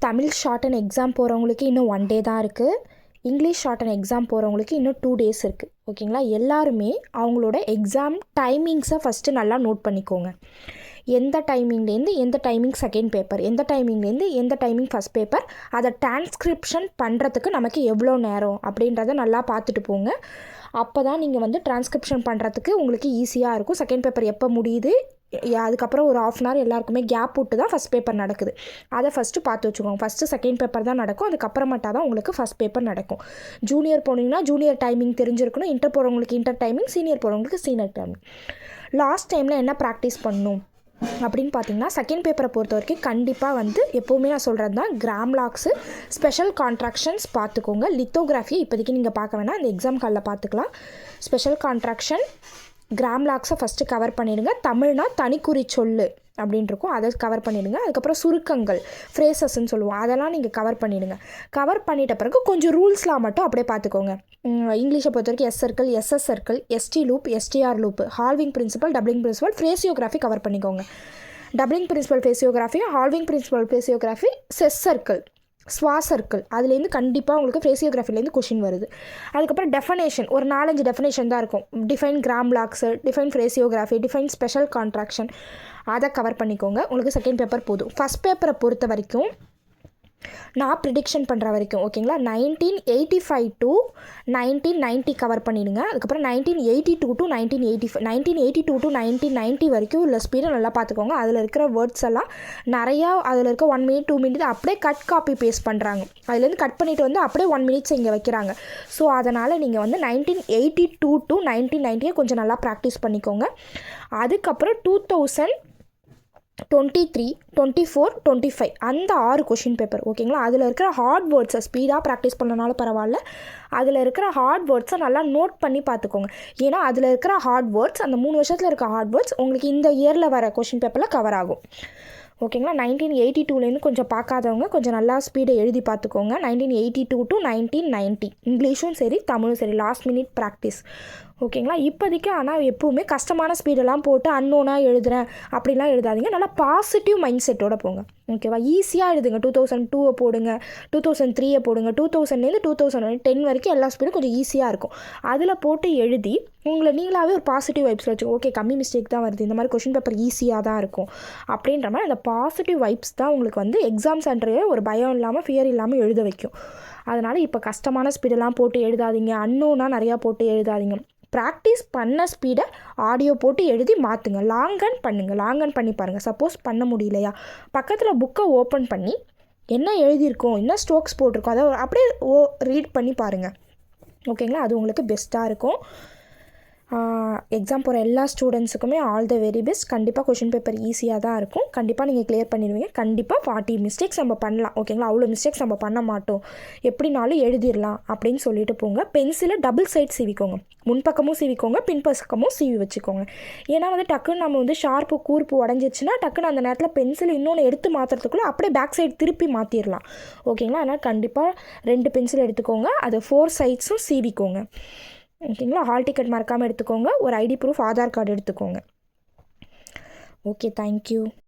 Tamil short and exam போகிறவங்களுக்கு இன்னும் 1 டே தான் இருக்குது. இங்கிலீஷ் ஷார்ட் அண்ட் எக்ஸாம் போகிறவங்களுக்கு இன்னும் 2 டேஸ் இருக்குது. ஓகேங்களா? எல்லாருமே அவங்களோட எக்ஸாம் டைமிங்ஸை ஃபஸ்ட்டு நல்லா நோட் பண்ணிக்கோங்க. எந்த டைமிங்லேருந்து எந்த டைமிங் செகண்ட் பேப்பர், எந்த டைமிங்லேருந்து எந்த டைமிங் ஃபஸ்ட் பேப்பர், அதை டிரான்ஸ்கிரிப்ஷன் பண்ணுறதுக்கு நமக்கு எவ்வளோ நேரம் அப்படின்றத நல்லா பார்த்துட்டு போங்க. அப்போ தான் நீங்கள் வந்து டிரான்ஸ்கிரிப்ஷன் பண்ணுறதுக்கு உங்களுக்கு ஈஸியாக இருக்கும். செகண்ட் பேப்பர் எப்போ முடியுது, அதுக்கப்புறம் ஒரு 1/2 hour எல்லாருக்குமே கேப் விட்டு தான் ஃபஸ்ட் பேப்பர் நடக்குது. அதை ஃபஸ்ட்டு பார்த்து வச்சுக்கோங்க. ஃபஸ்ட்டு செகண்ட் பேப்பர் தான் நடக்கும், அதுக்கப்புறமேட்டா தான் உங்களுக்கு ஃபஸ்ட் பேப்பர் நடக்கும். ஜூனியர் போனீங்கன்னா ஜூனியர் டைமிங் தெரிஞ்சிருக்கணும், இன்டர் போகிறவங்களுக்கு இன்டர் டைமிங், சீனியர் போகிறவங்களுக்கு சீனியர் டைமிங். லாஸ்ட் டைமில் என்ன ப்ராக்டிஸ் பண்ணணும் அப்படின்னு பார்த்தீங்கன்னா, செகண்ட் பேப்பரை பொறுத்த வரைக்கும் கண்டிப்பாக வந்து எப்போவுமே நான் சொல்கிறது தான், கிராம்லாக்ஸு, ஸ்பெஷல் கான்ட்ராக்ஷன்ஸ் பார்த்துக்கோங்க. லித்தோகிராஃபி இப்போதைக்கு நீங்கள் பார்க்க வேணாம், அந்த எக்ஸாம் காலில் பார்த்துக்கலாம். ஸ்பெஷல் கான்ட்ராக்ஷன், கிராம்லாக்ஸை ஃபஸ்ட்டு கவர் பண்ணிவிடுங்க. தமிழ்னா தனிக்குறி சொல்லு அப்படின்னு இருக்கும், அதை கவர் பண்ணிவிடுங்க. அதுக்கப்புறம் சுருக்கங்கள், ஃப்ரேசஸ்ன்னு சொல்லுவோம், அதெல்லாம் நீங்கள் கவர் பண்ணிவிடுங்க. கவர் பண்ணிட்ட பிறகு கொஞ்சம் ரூல்ஸ்லாம் மட்டும் அப்படியே பார்த்துக்கோங்க. இங்கிலீஷை பொறுத்த வரைக்கும் S circle, SS circle, ST loop, STR loop, halving principle, doubling principle, phraseography cover பண்ணிக்கோங்க. Doubling principle phraseography, halving principle phraseography, ses circle, swa circle, அதுலேருந்து கண்டிப்பாக உங்களுக்கு ஃப்ரேசியோகிராஃபிலேருந்து கொஷின் வருது. அதுக்கப்புறம் டெஃபனேஷன், ஒரு 4-5 டெஃபனேஷன் தான் இருக்கும். Define grammalogues, define phraseography, define special contraction, அதை கவர் பண்ணிக்கோங்க. உங்களுக்கு செகண்ட் பேப்பர் போதும். ஃபஸ்ட் பேப்பரை பொறுத்த வரைக்கும் நான் ப்ரிடிக்ஷன் பண்ணுற வரைக்கும், ஓகேங்களா, 1985 to 1990 கவர் பண்ணிவிடுங்க. அதுக்கப்புறம் 1982 to 1985, 1982 to 1990 வரைக்கும் உள்ள ஸ்பீடை நல்லா பார்த்துக்கோங்க. அதில் இருக்கிற வேர்ட்ஸ் எல்லாம் நிறையா, அதில் இருக்க 1 minute 2 minute அப்படியே கட் காப்பி பேஸ்ட் பண்ணுறாங்க. அதுலேருந்து கட் பண்ணிவிட்டு வந்து அப்படியே 1 minute இங்கே வைக்கிறாங்க. ஸோ அதனால் நீங்கள் வந்து 1982 to 1990 கொஞ்சம் நல்லா ப்ராக்டிஸ் பண்ணிக்கோங்க. அதுக்கப்புறம் 2023, 24, 25 அந்த 6 கொஷின் பேப்பர், ஓகேங்களா, அதில் இருக்கிற ஹார்ட் வேர்ட்ஸை ஸ்பீடாக ப்ராக்டிஸ் பண்ணனாலும் பரவாயில்ல, அதில் இருக்கிற ஹார்ட் வேர்ட்ஸை நல்லா நோட் பண்ணி பார்த்துக்கோங்க. ஏன்னா அதில் இருக்கிற ஹார்ட் வேர்ட்ஸ், அந்த 3 வருஷத்தில் இருக்க ஹார்ட் வேர்ட்ஸ் உங்களுக்கு இந்த இயரில் வர கொஷின் பேப்பரில் கவர் ஆகும். ஓகேங்களா? 1982லேருந்து கொஞ்சம் பார்க்காதவங்க கொஞ்சம் நல்லா ஸ்பீடை எழுதி பார்த்துக்கோங்க. 1982 to 1990 இங்கிலீஷும் சரி தமிழும் சரி லாஸ்ட் மினிட் ப்ராக்டிஸ், ஓகேங்களா? இப்போதைக்கு ஆனால் எப்போவுமே கஷ்டமான ஸ்பீடெல்லாம் போட்டு அன்னோனாக எழுதுகிறேன் அப்படிலாம் எழுதாதீங்க. நல்லா பாசிட்டிவ் மைண்ட் செட்டோடு போங்க, ஓகேவா? ஈஸியாக எழுதுங்க. 2002 போடுங்க, 2003 போடுங்க, 2000லேருந்து 2010 வரைக்கும் எல்லா ஸ்பீடும் கொஞ்சம் ஈஸியாக இருக்கும். அதில் போட்டு எழுதி உங்களை நீங்களாகவே ஒரு பாசிட்டிவ் வைப்ஸில் வச்சுக்கோங்க. ஓகே, கம்மி மிஸ்டேக் தான் வருது, இந்த மாதிரி கொஷின் பேப்பர் ஈஸியாக தான் இருக்கும் அப்படின்ற மாதிரி அந்த பாசிட்டிவ் வைப்ஸ் தான் உங்களுக்கு வந்து எக்ஸாம் சென்டரையே ஒரு பயம் இல்லாமல், ஃபியர் இல்லாமல் எழுத வைக்கும். அதனால் இப்போ கஷ்டமான ஸ்பீடெல்லாம் போட்டு எழுதாதீங்க, அன்னோனா நிறையா போட்டு எழுதாதீங்க. ப்ராக்டிஸ் பண்ண ஸ்பீடை ஆடியோ போட்டு எழுதி மாற்றுங்க. லாங் ரன் பண்ணுங்கள், லாங் ரன் பண்ணி பாருங்கள். சப்போஸ் பண்ண முடியலையா, பக்கத்தில் புக்கை ஓப்பன் பண்ணி என்ன எழுதியிருக்கோம், என்ன ஸ்ட்ரோக்ஸ் போட்டிருக்கோம், அதை அப்படியே ரீட் பண்ணி பாருங்கள், ஓகேங்களா? அது உங்களுக்கு பெஸ்ட்டாக இருக்கும். எக்ஸாம் போகிற எல்லா ஸ்டூடெண்ட்ஸுக்குமே ஆல் த வெரி பெஸ்ட். கண்டிப்பாக கொஷின் பேப்பர் ஈஸியாக தான் இருக்கும். கண்டிப்பாக நீங்கள் கிளியர் பண்ணிடுவீங்க. கண்டிப்பாக 40 மிஸ்டேக்ஸ் நம்ம பண்ணலாம், ஓகேங்களா? அவ்வளோ மிஸ்டேக்ஸ் நம்ம பண்ண மாட்டோம், எப்படினாலும் எழுதிடலாம் அப்படின்னு சொல்லிட்டு போங்க. பென்சிலை டபுள் சைட் சீவிக்கோங்க, முன்பக்கமும் சீவிக்கோங்க, பின்பக்கமும் சீவி வச்சுக்கோங்க. ஏன்னா வந்து டக்குன்னு நம்ம வந்து ஷார்ப்பு கூர்ப்பு உடஞ்சிருச்சுன்னா டக்குன்னு அந்த நேரத்தில் பென்சில் இன்னொன்று எடுத்து மாற்றுறதுக்குள்ளே அப்படியே பேக் சைடு திருப்பி மாற்றிடலாம், ஓகேங்களா? அதனால் கண்டிப்பாக 2 பென்சில் எடுத்துக்கோங்க, அது 4 சைட்ஸும் சீவிக்கோங்க, ஓகேங்களா? ஹால் டிக்கெட் மறக்காமல் எடுத்துக்கோங்க. ஒரு ஐடி ப்ரூஃப், ஆதார் கார்டு எடுத்துக்கோங்க. Okay, thank you.